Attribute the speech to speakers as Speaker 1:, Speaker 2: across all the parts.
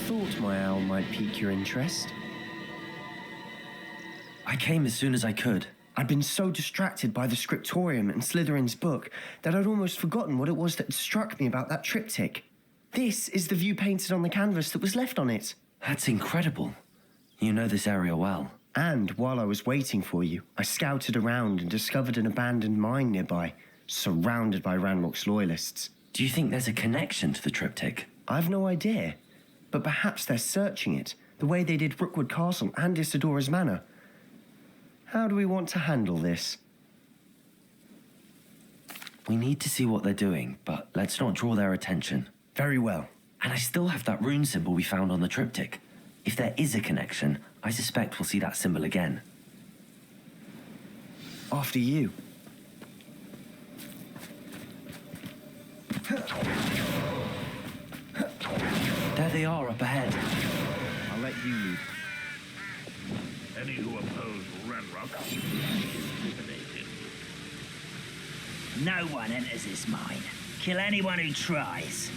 Speaker 1: thought my owl might pique your interest.
Speaker 2: I came as soon as I could.
Speaker 1: I'd been so distracted by the scriptorium and Slytherin's book that I'd almost forgotten what it was that struck me about that triptych. This is the view painted on the canvas that was left on it.
Speaker 2: That's incredible. You know this area well.
Speaker 1: And while I was waiting for you, I scouted around and discovered an abandoned mine nearby, surrounded by Ranrock's loyalists.
Speaker 2: Do you think there's a connection to the triptych?
Speaker 1: I've no idea, but perhaps they're searching it, the way they did Rookwood Castle and Isidora's Manor. How do we want to handle this?
Speaker 2: We need to see what they're doing, but let's not draw their attention.
Speaker 1: Very well.
Speaker 2: And I still have that rune symbol we found on the triptych. If there is a connection, I suspect we'll see that symbol again.
Speaker 1: After you.
Speaker 2: There they are up ahead.
Speaker 1: I'll let you lead.
Speaker 3: Any who oppose Ranrock will be eliminated.
Speaker 4: No one enters this mine. Kill anyone who tries.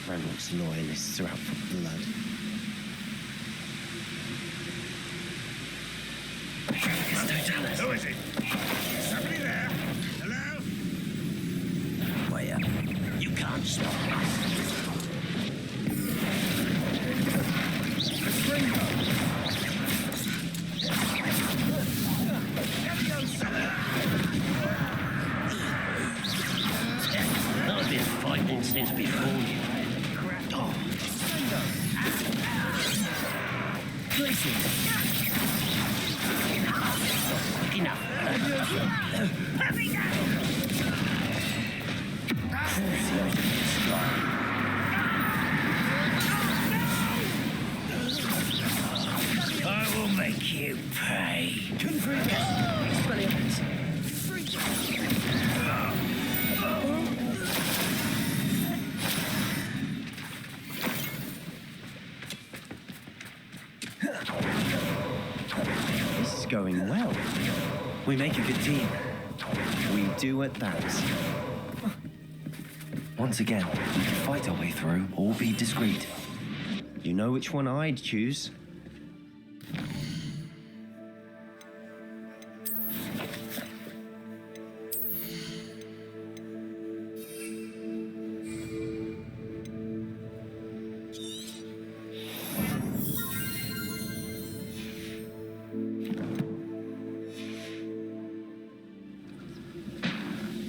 Speaker 1: Ranrock's loyalists are out for blood.
Speaker 3: Who is it? Somebody there? Hello?
Speaker 4: Wait up. You can't stop us. I've been fighting since before you. Oh. Enough. I will make you pay.
Speaker 1: This is going well.
Speaker 2: We make a good team.
Speaker 1: We do at that.
Speaker 2: Once again, we can fight our way through or be discreet.
Speaker 1: You know which one I'd choose.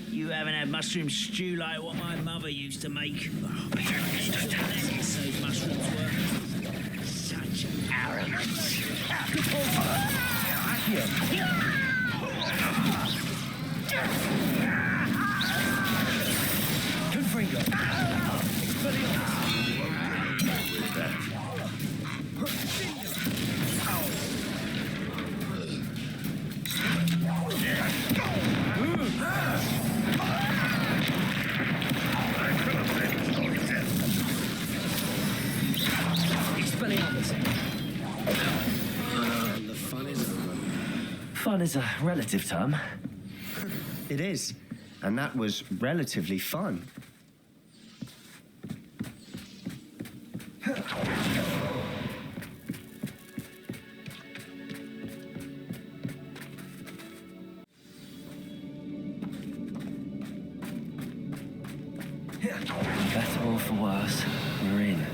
Speaker 4: You haven't had mushroom stew like what my mother used to make. Oh, those mushrooms were such arrogance.
Speaker 1: The fun is over.
Speaker 2: Fun is a relative term.
Speaker 1: It is. And that was relatively fun.
Speaker 2: Better or for worse, we're in.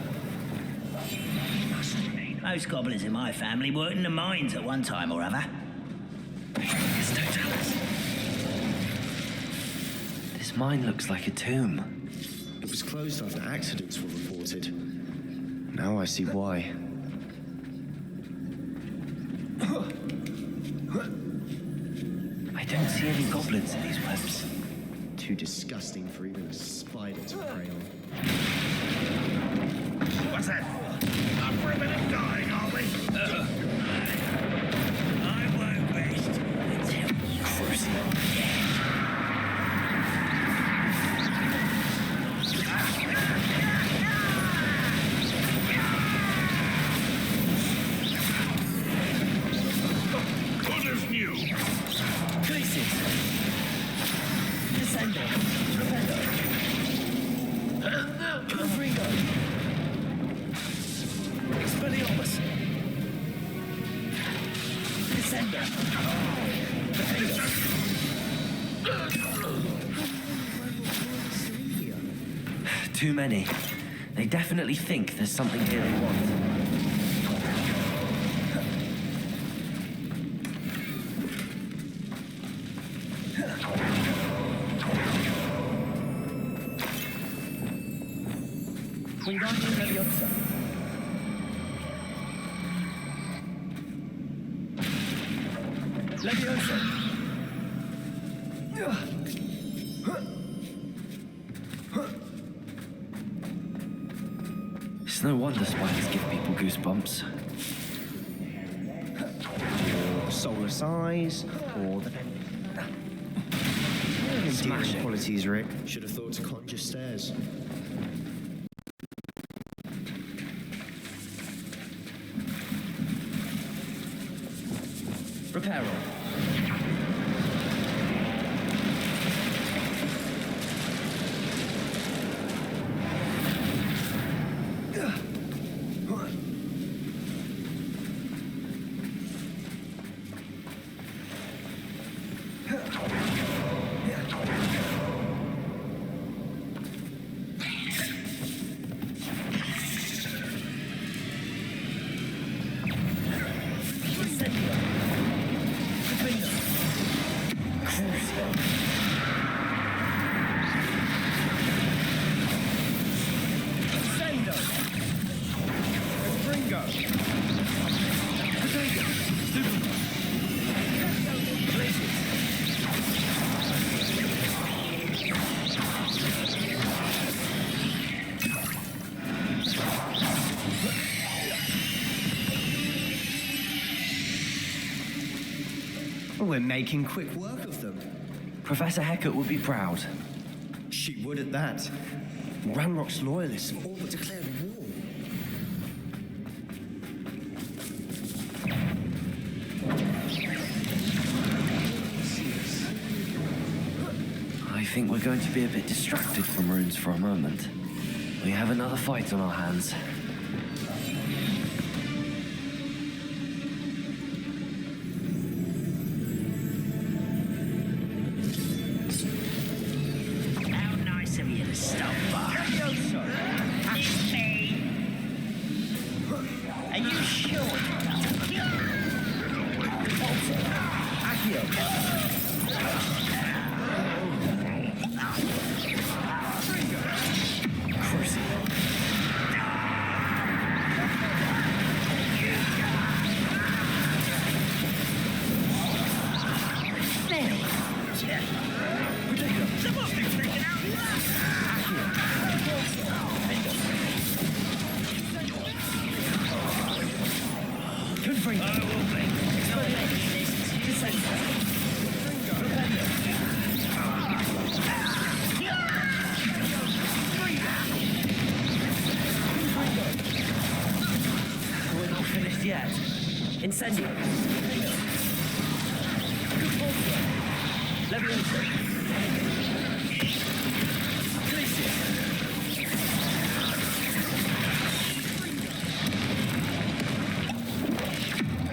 Speaker 4: Most goblins in my family worked in the mines at one time or other.
Speaker 2: This mine looks like a tomb.
Speaker 1: It was closed after accidents were reported. Now I see why.
Speaker 2: I don't see any goblins in these webs.
Speaker 1: Too disgusting for even a spider to prey on.
Speaker 3: What's that? Up for a minute dying, are we?
Speaker 4: I won't rest until Crucible.
Speaker 3: Good as new.
Speaker 4: Places. Descendo. Rependo. Confringo. Leviosa. Descender.
Speaker 2: Too many. They definitely think there's something here they want.
Speaker 4: Wingardium Leviosa. Leviosa.
Speaker 2: It's no wonder spiders give people goosebumps.
Speaker 1: Or solar size, or the endearing qualities, Rick.
Speaker 5: Should have thought to conjure stairs.
Speaker 4: Reparo.
Speaker 1: We're making quick work of them.
Speaker 2: Professor Hecat would be proud.
Speaker 1: She would at that. Ranrock's loyalists have all but declared war.
Speaker 2: I think we're going to be a bit distracted from runes for a moment. We have another fight on our hands.
Speaker 4: How nice of you to stop by. It's me. Are you sure?
Speaker 2: Yet.
Speaker 4: Incendio. Leviosa.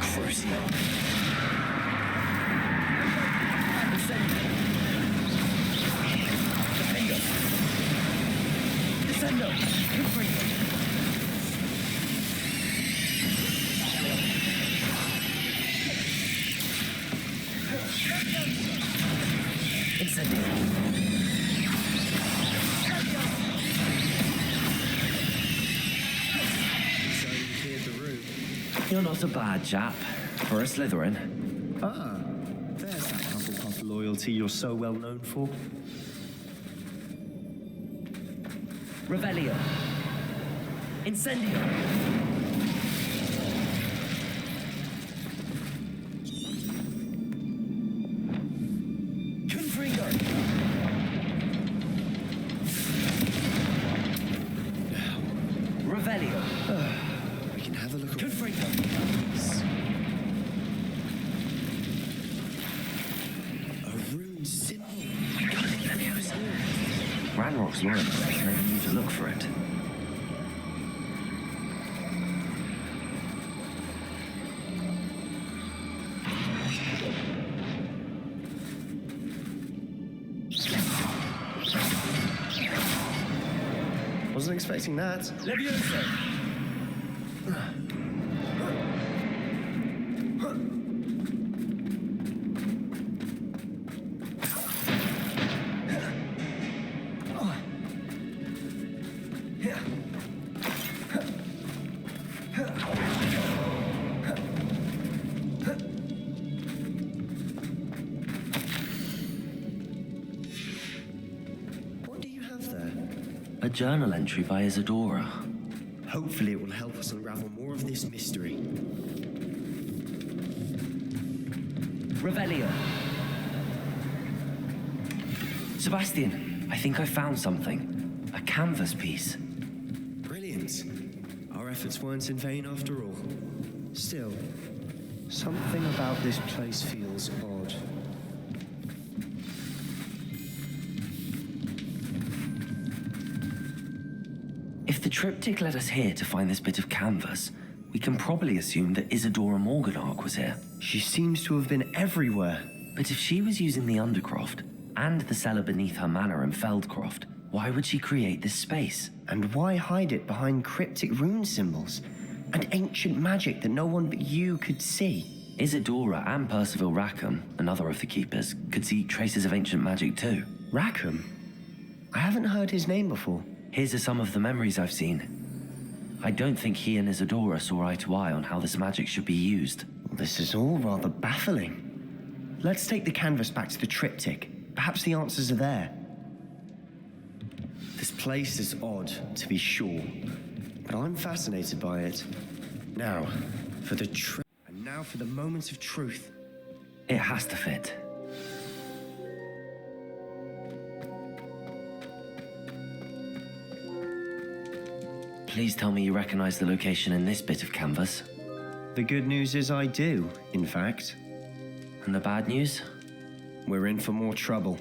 Speaker 2: Crucio.
Speaker 4: Descendo.
Speaker 2: You're not a bad chap for a Slytherin.
Speaker 1: Ah, there's that Hufflepuff loyalty you're so well known for.
Speaker 4: Revelio. Incendio. Confringo. Revelio.
Speaker 5: We can have a look at
Speaker 4: Confringo.
Speaker 5: a rune symbol.
Speaker 2: Ranrock's loyalists never knew to look for it.
Speaker 1: expecting that.
Speaker 2: Levioso!
Speaker 5: What do you have there?
Speaker 2: A journal entry by Isadora.
Speaker 5: Hopefully it will help us unravel more of this mystery.
Speaker 2: Revelio. Sebastian, I think I found something. A canvas piece.
Speaker 5: Brilliant. Our efforts weren't in vain after all. Still,
Speaker 1: Something about this place feels odd.
Speaker 2: If the triptych led us here to find this bit of canvas, we can probably assume that Isadora Morganark was here.
Speaker 1: She seems to have been everywhere.
Speaker 2: But if she was using the Undercroft and the cellar beneath her manor in Feldcroft, why would she create this space?
Speaker 1: And why hide it behind cryptic rune symbols and ancient magic that no one but you could see?
Speaker 2: Isadora and Percival Rackham, another of the keepers, could see traces of ancient magic too.
Speaker 1: Rackham? I haven't heard his name before.
Speaker 2: Here's some of the memories I've seen. I don't think he and Isadora saw eye to eye on how this magic should be used.
Speaker 1: This is all rather baffling. Let's take the canvas back to the triptych. Perhaps the answers are there. This place is odd, to be sure, but I'm fascinated by it. Now, for the and now for the moments of truth.
Speaker 2: It has to fit. Please tell me you recognize the location in this bit of canvas.
Speaker 1: The good news is I do, in fact.
Speaker 2: And the bad news?
Speaker 1: We're in for more trouble.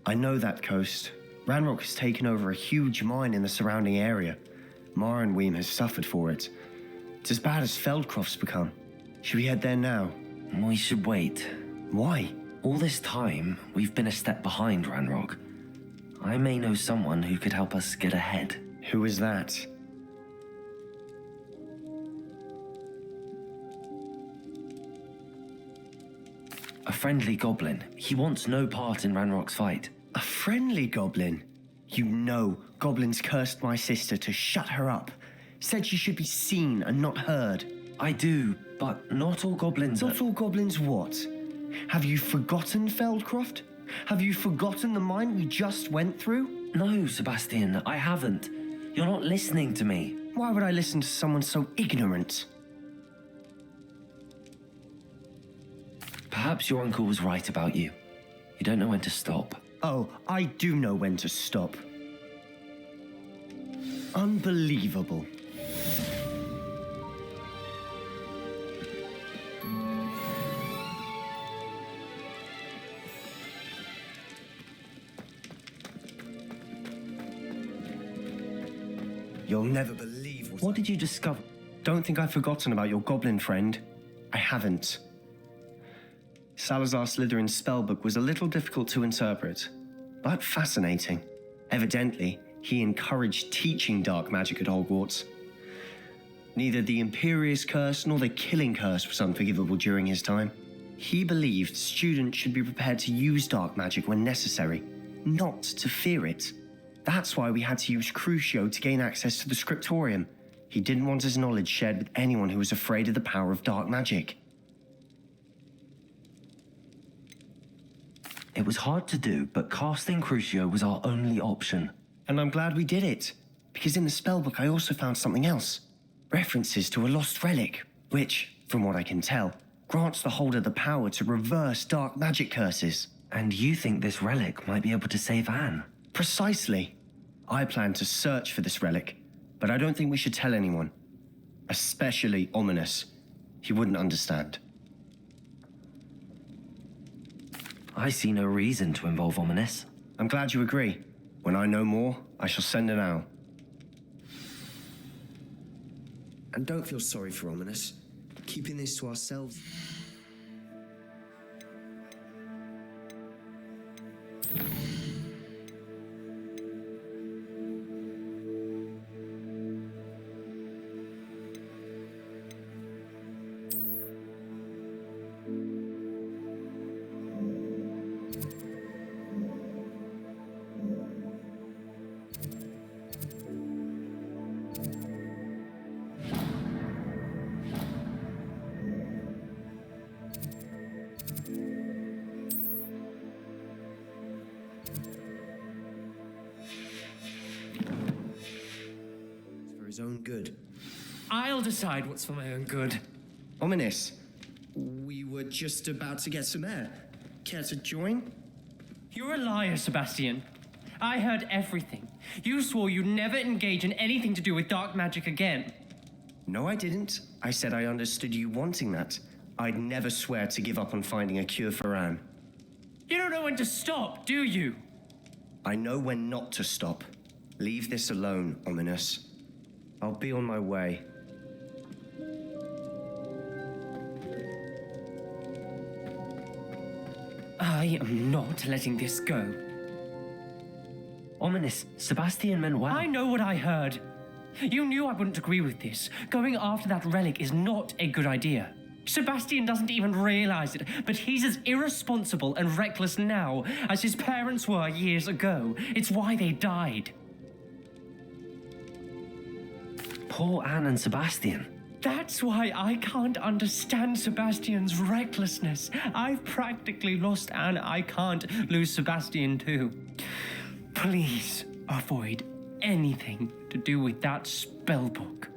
Speaker 1: I know that coast. Ranrock has taken over a huge mine in the surrounding area. Marenweem has suffered for it. It's as bad as Feldcroft's become. Should we head there now?
Speaker 2: We should wait.
Speaker 1: Why?
Speaker 2: All this time, we've been a step behind Ranrock. I may know someone who could help us get ahead.
Speaker 1: Who is that?
Speaker 2: A friendly goblin. He wants no part in Ranrock's fight.
Speaker 1: A friendly goblin? You know, goblins cursed my sister to shut her up. Said she should be seen and not heard.
Speaker 2: I do, but not all goblins
Speaker 1: Not all goblins what? Have you forgotten Feldcroft? Have you forgotten the mine we just went through?
Speaker 2: No, Sebastian, I haven't. You're not listening to me.
Speaker 1: Why would I listen to someone so ignorant?
Speaker 2: Perhaps your uncle was right about you. You don't know when to stop.
Speaker 1: Oh, I do know when to stop. Unbelievable. You'll never believe
Speaker 2: What did you discover?
Speaker 1: Don't think I've forgotten about your goblin friend. I haven't. Salazar Slytherin's spellbook was a little difficult to interpret, but fascinating. Evidently, he encouraged teaching dark magic at Hogwarts. Neither the Imperious Curse nor the Killing Curse was unforgivable during his time. He believed students should be prepared to use dark magic when necessary, not to fear it. That's why we had to use Crucio to gain access to the scriptorium. He didn't want his knowledge shared with anyone who was afraid of the power of dark magic.
Speaker 2: It was hard to do, but casting Crucio was our only option.
Speaker 1: And I'm glad we did it, because in the spellbook I also found something else. References to a lost relic, which, from what I can tell, grants the holder the power to reverse dark magic curses.
Speaker 2: And you think this relic might be able to save Anne?
Speaker 1: Precisely. I plan to search for this relic, but I don't think we should tell anyone. Especially Ominous. He wouldn't understand.
Speaker 2: I see no reason to involve Ominous.
Speaker 1: I'm glad you agree. When I know more, I shall send an owl.
Speaker 5: And don't feel sorry for Ominous. Keeping this to ourselves. his own good.
Speaker 6: I'll decide what's for my own good.
Speaker 1: Ominous.
Speaker 5: We were just about to get some air. Care to join?
Speaker 6: You're a liar, Sebastian. I heard everything. You swore you'd never engage in anything to do with dark magic again.
Speaker 1: No, I didn't. I said I understood you wanting that. I'd never swear to give up on finding a cure for Anne.
Speaker 6: You don't know when to stop, do you?
Speaker 1: I know when not to stop. Leave this alone, Ominous. I'll be on my way.
Speaker 6: I am not letting this go.
Speaker 2: Ominous, Sebastian meant well.
Speaker 6: I know what I heard. You knew I wouldn't agree with this. Going after that relic is not a good idea. Sebastian doesn't even realize it, but he's as irresponsible and reckless now as his parents were years ago. It's why they died.
Speaker 2: Poor Anne and Sebastian.
Speaker 6: That's why I can't understand Sebastian's recklessness. I've practically lost Anne. I can't lose Sebastian too. Please avoid anything to do with that spellbook.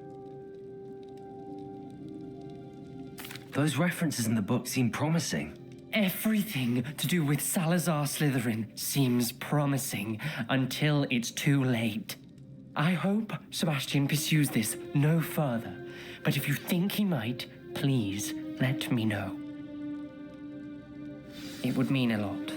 Speaker 2: Those references in the book seem promising.
Speaker 6: Everything to do with Salazar Slytherin seems promising until it's too late. I hope Sebastian pursues this no further, but if you think he might, please let me know. It would mean a lot.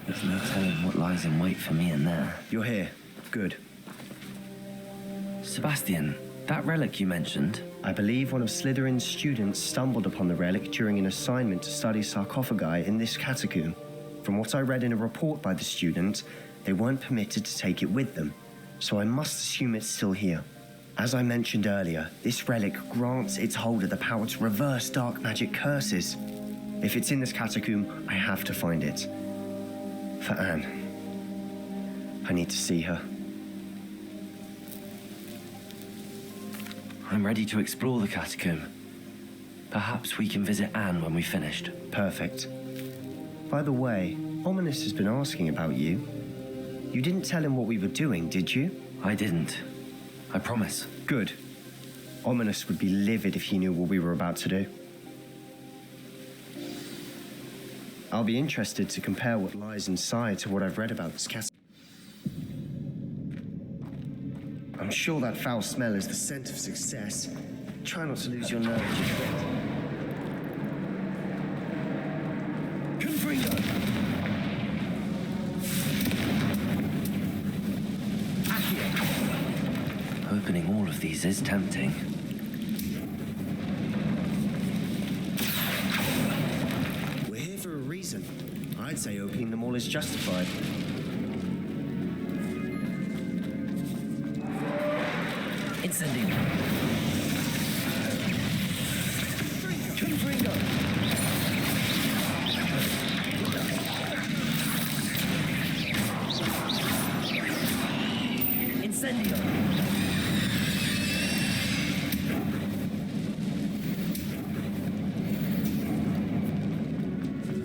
Speaker 2: There's no telling what lies in wait for me in there.
Speaker 1: You're here. Good.
Speaker 2: Sebastian, that relic you mentioned,
Speaker 1: I believe one of Slytherin's students stumbled upon the relic during an assignment to study sarcophagi in this catacomb. From what I read in a report by the student, they weren't permitted to take it with them, so I must assume it's still here. As I mentioned earlier, this relic grants its holder the power to reverse dark magic curses. If it's in this catacomb, I have to find it. For Anne. I need to see her.
Speaker 2: I'm ready to explore the catacomb. Perhaps we can visit Anne when we've finished.
Speaker 1: Perfect. By the way, Ominous has been asking about you. You didn't tell him what we were doing, did you?
Speaker 2: I didn't. I promise.
Speaker 1: Good. Ominous would be livid if he knew what we were about to do. I'll be interested to compare what lies inside to what I've read about this cat. I'm sure that foul smell is the scent of success. Try not to lose your nerve just yet. Confringo! Accio!
Speaker 2: Opening all of these is tempting.
Speaker 1: I'd say opening them all is justified.
Speaker 2: Incendio.
Speaker 1: Confringo!
Speaker 2: Incendio.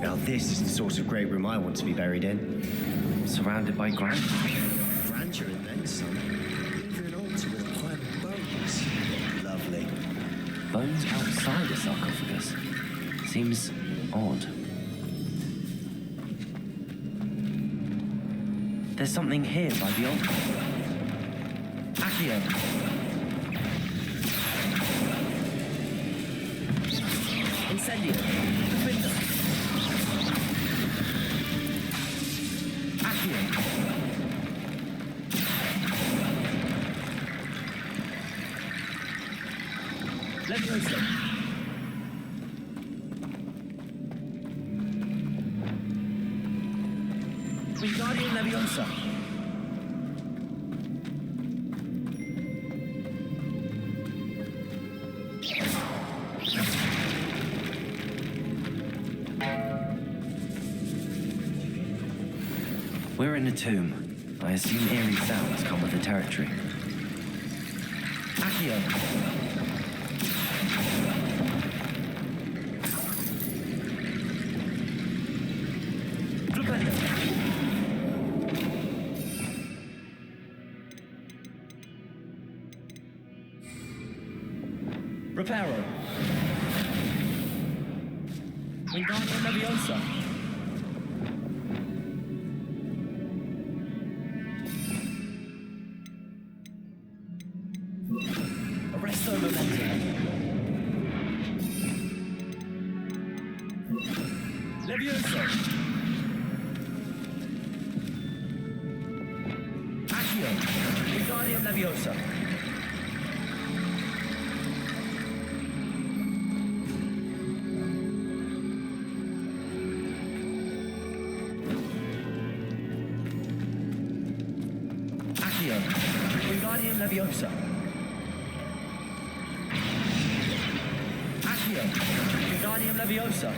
Speaker 1: Now this is the sort of great room I want to be buried in.
Speaker 2: Surrounded by grandeur.
Speaker 1: Grandeur and then some. Even an altar with a pile of bones. Lovely.
Speaker 2: Bones outside a sarcophagus. Seems odd. There's something here by the altar. Accio. Incendio. Defender.
Speaker 4: Leviosa. Wingardium Leviosa.
Speaker 2: We're in a tomb. I assume eerie sounds come with the territory.
Speaker 4: Accio. Flipendo. Reparo. Wingardium Leviosa. Arresto Momentum. Leviosa. Accio. Wingardium Leviosa. Accio. Wingardium Leviosa. Accio. Wingardium Leviosa.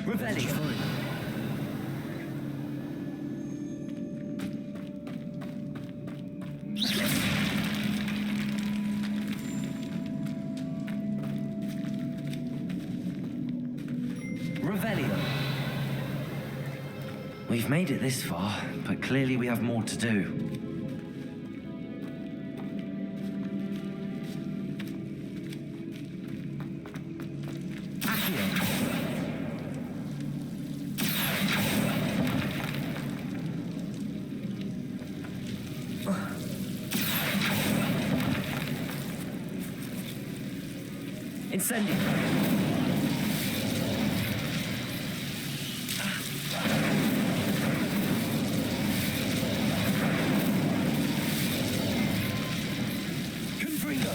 Speaker 4: Revelio. Revelio.
Speaker 2: We've made it this far, but clearly we have more to do.
Speaker 4: Accio. Incendio. Confringo.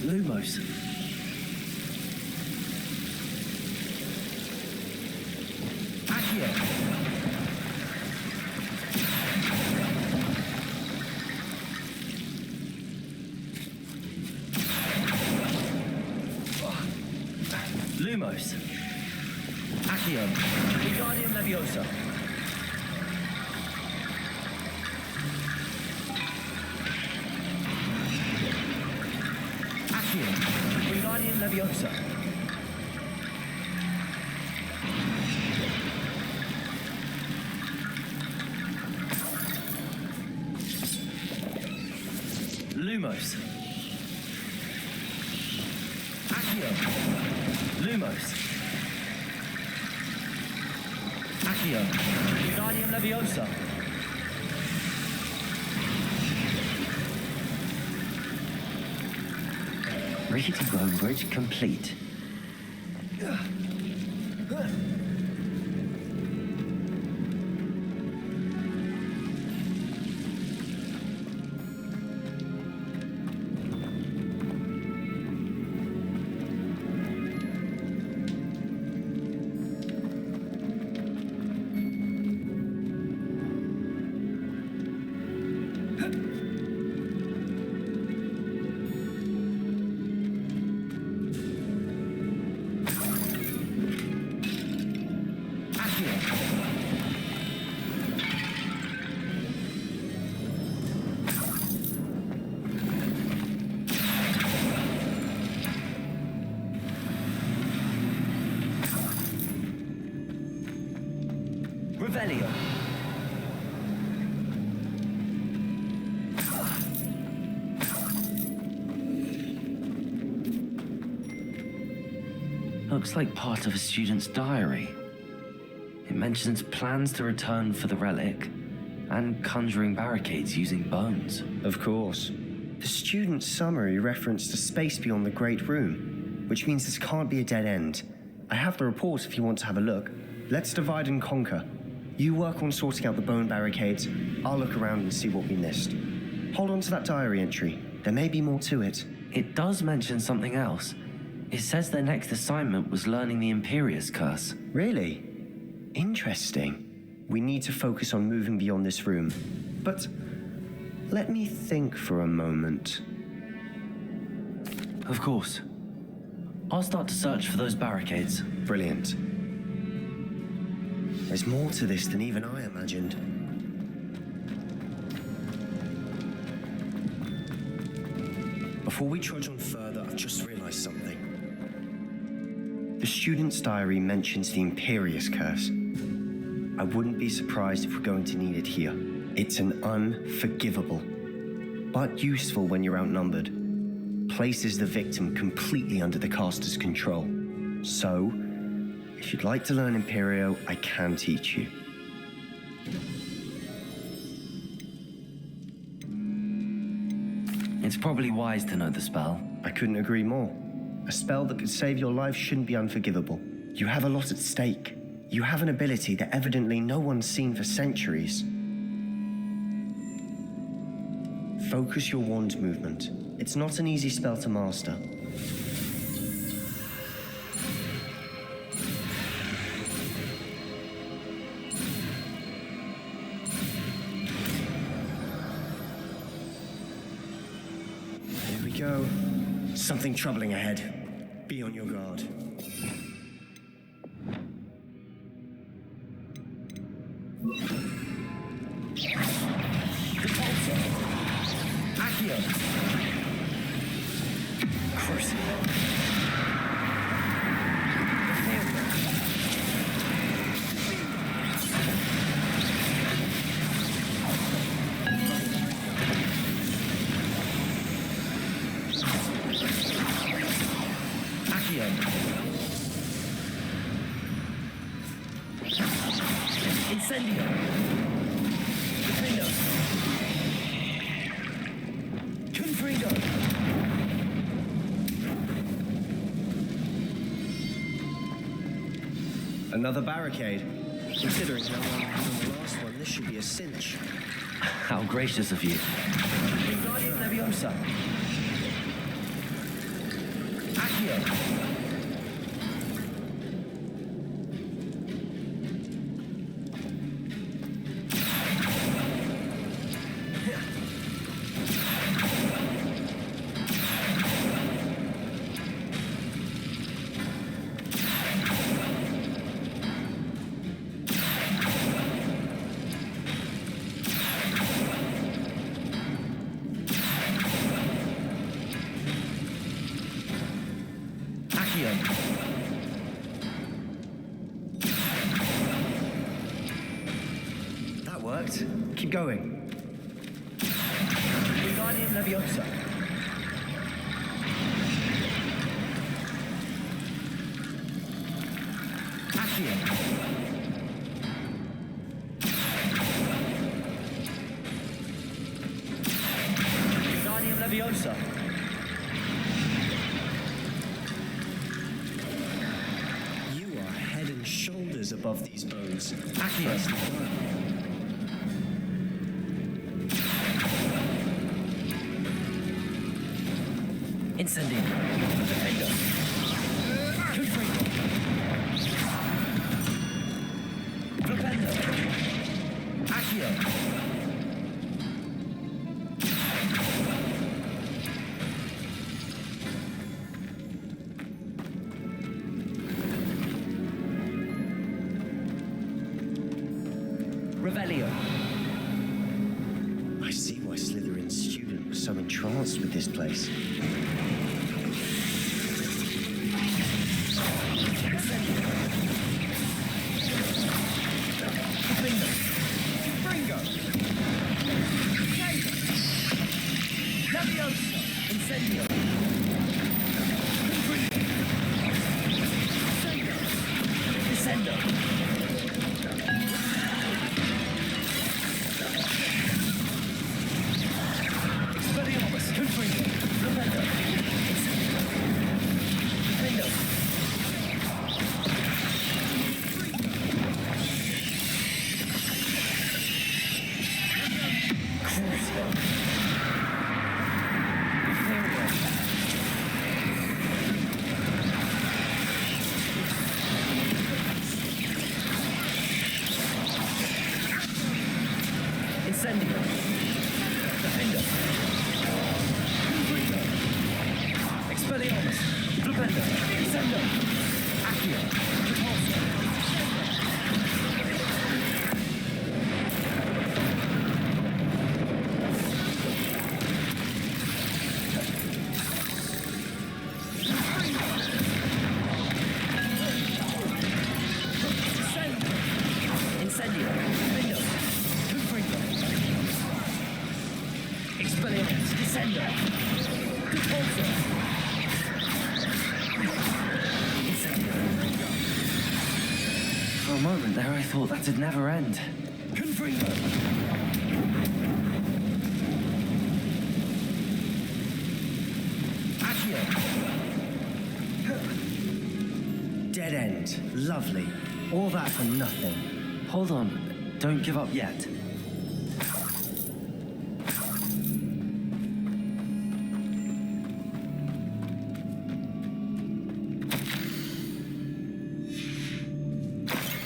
Speaker 2: Lumos.
Speaker 4: Accio.
Speaker 2: Lumos.
Speaker 4: Accio. Wingardium Leviosa. Accio. Wingardium Leviosa.
Speaker 2: Lumos.
Speaker 4: Accio.
Speaker 2: Lumos.
Speaker 4: Accio. Wingardium Leviosa.
Speaker 2: Ready to go, bridge complete.
Speaker 4: Revelio.
Speaker 2: Looks like part of a student's diary. It mentions plans to return for the relic and conjuring barricades using bones.
Speaker 1: Of course. The student's summary referenced a space beyond the Great Room, which means this can't be a dead end. I have the report if you want to have a look. Let's divide and conquer. You work on sorting out the bone barricades. I'll look around and see what we missed. Hold on to that diary entry. There may be more to it.
Speaker 2: It does mention something else. It says their next assignment was learning the Imperious curse.
Speaker 1: Really? Interesting. We need to focus on moving beyond this room. But let me think for a moment.
Speaker 2: Of course. I'll start to search for those barricades.
Speaker 1: Brilliant. There's more to this than even I imagined. Before we trudge on further, I've just realized something. The student's diary mentions the Imperious curse. I wouldn't be surprised if we're going to need it here. It's an unforgivable, but useful when you're outnumbered. Places the victim completely under the caster's control. So, if you'd like to learn Imperio, I can teach you.
Speaker 2: It's probably wise to know the spell.
Speaker 1: I couldn't agree more. A spell that could save your life shouldn't be unforgivable. You have a lot at stake. You have an ability that evidently no one's seen for centuries. Focus your wand movement. It's not an easy spell to master. Here we go. Something troubling ahead. Be on your guard.
Speaker 5: Incendio! Defender! Confrido!
Speaker 1: Another barricade. Considering how long I had on the last one, this should be a cinch.
Speaker 2: How gracious of you.
Speaker 5: Wingardium Leviosa! Accio!
Speaker 1: That worked. Keep going.
Speaker 5: Wingardium Leviosa! Accio! Wingardium Leviosa!
Speaker 1: You are head and shoulders above these bones.
Speaker 5: Accio! Incendio! Defender! Confrido! Flipendo! Accio! Revelio!
Speaker 1: I see why Slytherin's student was so entranced with this place.
Speaker 6: Splendor, Descendo, Accio, Repulsor, Incendio, Window, Confringo, Expelliarmus, Descendo, Repulsor, Incendio.
Speaker 2: For a moment there, I thought that'd never end.
Speaker 6: Confringo. Accio.
Speaker 1: Dead end. Lovely. All that for nothing.
Speaker 2: Hold on, don't give up yet.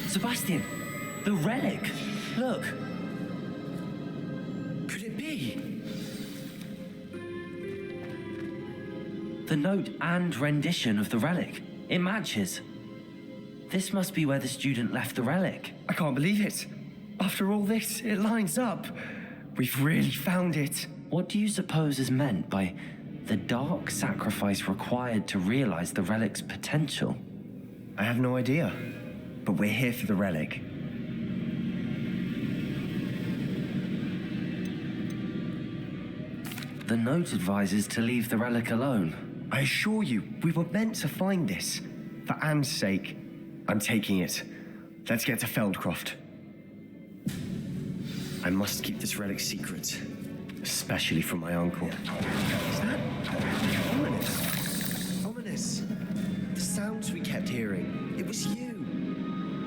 Speaker 2: Sebastian, the relic. Look.
Speaker 1: Could it be?
Speaker 2: The note and rendition of the relic. It matches. This must be where the student left the relic.
Speaker 1: I can't believe it. After all this, it lines up. We've really found it.
Speaker 2: What do you suppose is meant by the dark sacrifice required to realize the relic's potential?
Speaker 1: I have no idea. But we're here for the relic.
Speaker 2: The note advises to leave the relic alone.
Speaker 1: I assure you, we were meant to find this. For Anne's sake, I'm taking it. Let's get to Feldcroft. I must keep this relic secret. Especially from my uncle. Is that ominous? Ominous. The sounds we kept hearing. It was you.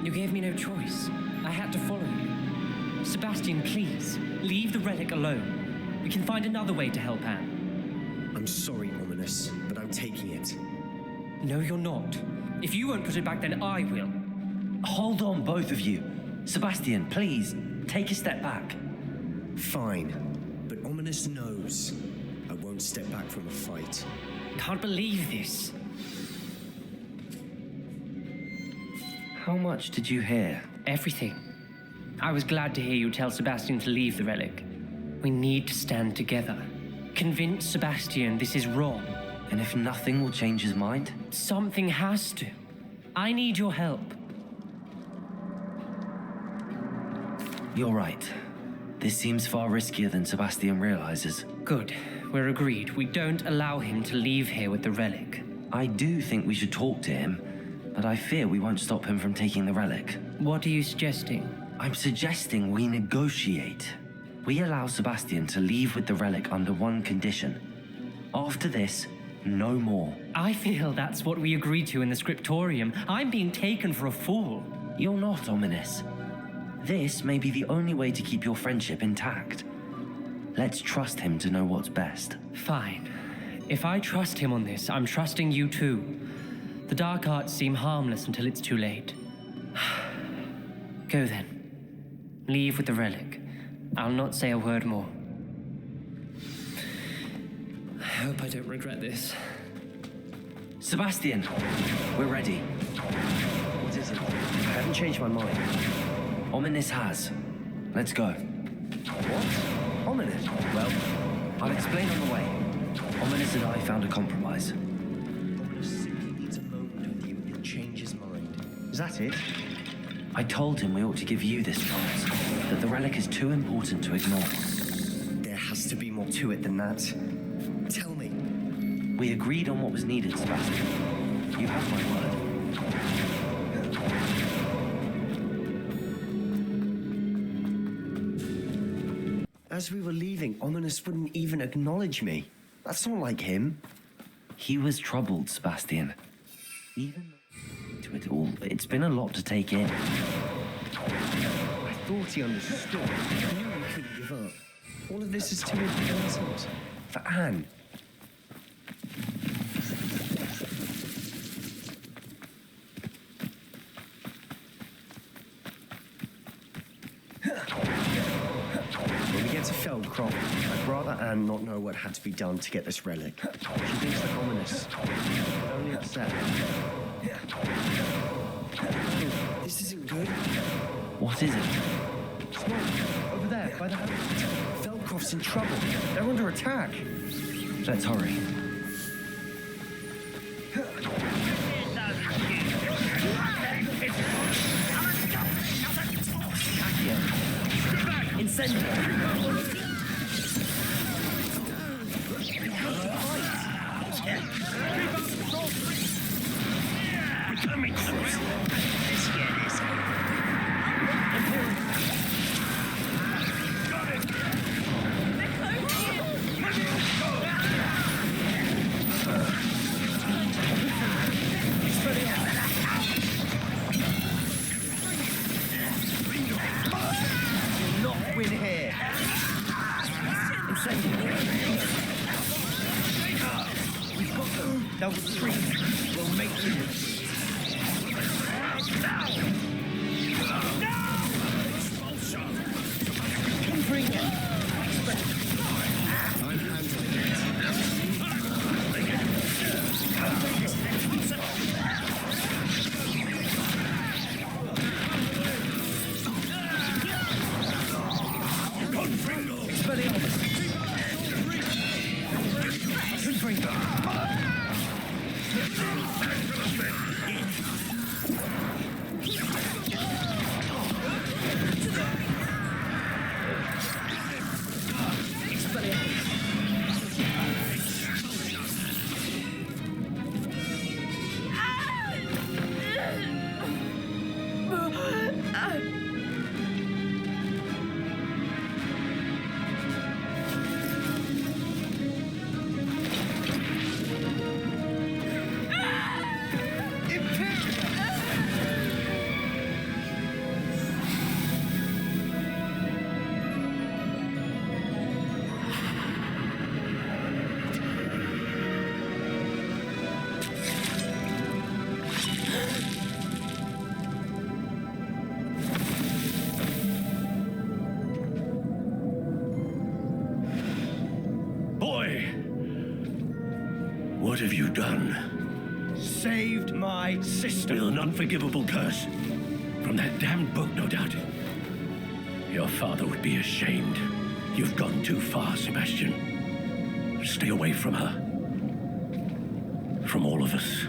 Speaker 6: You gave me no choice. I had to follow you. Sebastian, please, leave the relic alone. We can find another way to help Anne.
Speaker 1: I'm sorry, Ominous, but I'm taking it.
Speaker 6: No, you're not. If you won't put it back, then I will.
Speaker 2: Hold on, both of you. Sebastian, please, take a step back.
Speaker 1: Fine, but Ominous knows I won't step back from a fight.
Speaker 6: Can't believe this.
Speaker 2: How much did you hear?
Speaker 6: Everything. I was glad to hear you tell Sebastian to leave the relic. We need to stand together. Convince Sebastian this is wrong.
Speaker 2: And if nothing will change his mind?
Speaker 6: Something has to. I need your help.
Speaker 2: You're right. This seems far riskier than Sebastian realizes.
Speaker 6: Good. We're agreed. We don't allow him to leave here with the relic.
Speaker 2: I do think we should talk to him, but I fear we won't stop him from taking the relic.
Speaker 6: What are you suggesting?
Speaker 2: I'm suggesting we negotiate. We allow Sebastian to leave with the relic under one condition. After this, no more.
Speaker 6: I feel that's what we agreed to in the scriptorium. I'm being taken for a fool.
Speaker 2: You're not, Ominous. This may be the only way to keep your friendship intact. Let's trust him to know what's best.
Speaker 6: Fine. If I trust him on this, I'm trusting you too. The dark arts seem harmless until it's too late. Go then. Leave with the relic. I'll not say a word more. I hope I don't regret this.
Speaker 2: Sebastian, we're ready.
Speaker 1: What is it? I haven't changed my mind.
Speaker 2: Ominous has. Let's go.
Speaker 1: What? Ominous?
Speaker 2: Well, I'll explain on the way. Ominous and I found a compromise.
Speaker 1: Ominous simply needs a moment with you and change his mind. Is that it?
Speaker 2: I told him we ought to give you this chance, that the relic is too important to ignore.
Speaker 1: There has to be more to it than that. Tell me.
Speaker 2: We agreed on what was needed, Sebastian. You have my word.
Speaker 1: As we were leaving, Ominous wouldn't even acknowledge me. That's not like him.
Speaker 2: He was troubled, Sebastian. Even to it all, it's been a lot to take in.
Speaker 1: I thought he understood. I knew we couldn't give up. All of this is too important. For Anne. When we get to Feldcroft, I'd rather Anne not know what had to be done to get this relic. She thinks that Ominous would only upset
Speaker 2: What is it?
Speaker 1: Smoke, over there, by the house. Velcroft's in trouble. They're under attack.
Speaker 2: Let's hurry.
Speaker 6: Incendio!
Speaker 3: We're coming close. Let's get this. Got it.
Speaker 1: Not win here. We've got them. That was 3. We'll make them.
Speaker 3: What have you done?
Speaker 1: Saved my sister.
Speaker 3: With an unforgivable curse. From that damned book, no doubt. Your father would be ashamed. You've gone too far, Sebastian. Stay away from her. From all of us.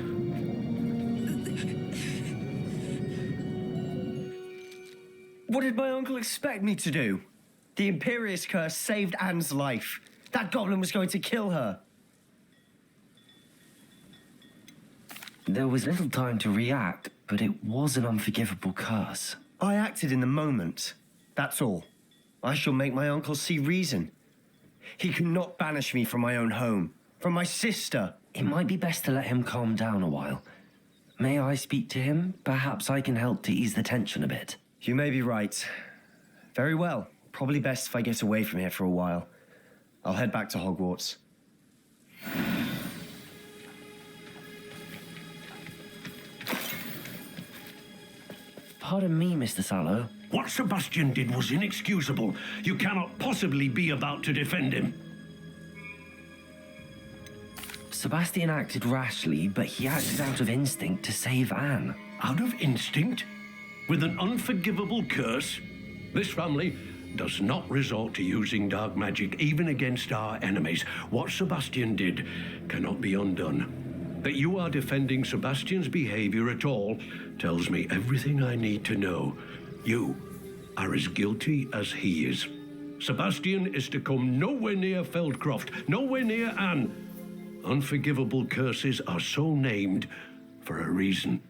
Speaker 1: What did my uncle expect me to do? The Imperious curse saved Anne's life. That goblin was going to kill her.
Speaker 2: There was little time to react, but it was an unforgivable curse.
Speaker 1: I acted in the moment. That's all. I shall make my uncle see reason. He cannot banish me from my own home, from my sister.
Speaker 2: It might be best to let him calm down a while. May I speak to him? Perhaps I can help to ease the tension a bit.
Speaker 1: You may be right. Very well. Probably best if I get away from here for a while. I'll head back to Hogwarts.
Speaker 2: Pardon me, Mr. Sallow.
Speaker 3: What Sebastian did was inexcusable. You cannot possibly be about to defend him.
Speaker 2: Sebastian acted rashly, but he acted out of instinct to save Anne.
Speaker 3: Out of instinct? With an unforgivable curse? This family does not resort to using dark magic even against our enemies. What Sebastian did cannot be undone. That you are defending Sebastian's behavior at all tells me everything I need to know. You are as guilty as he is. Sebastian is to come nowhere near Feldcroft, nowhere near Anne. Unforgivable curses are so named for a reason.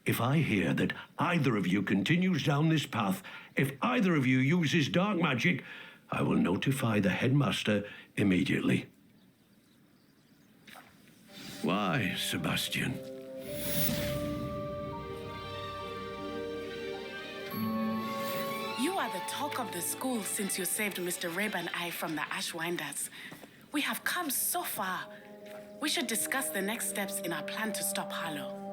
Speaker 3: If I hear that either of you continues down this path, if either of you uses dark magic, I will notify the headmaster immediately. Why, Sebastian?
Speaker 7: You are the talk of the school since you saved Mr. Reb and I from the Ashwinders. We have come so far. We should discuss the next steps in our plan to stop Harlow.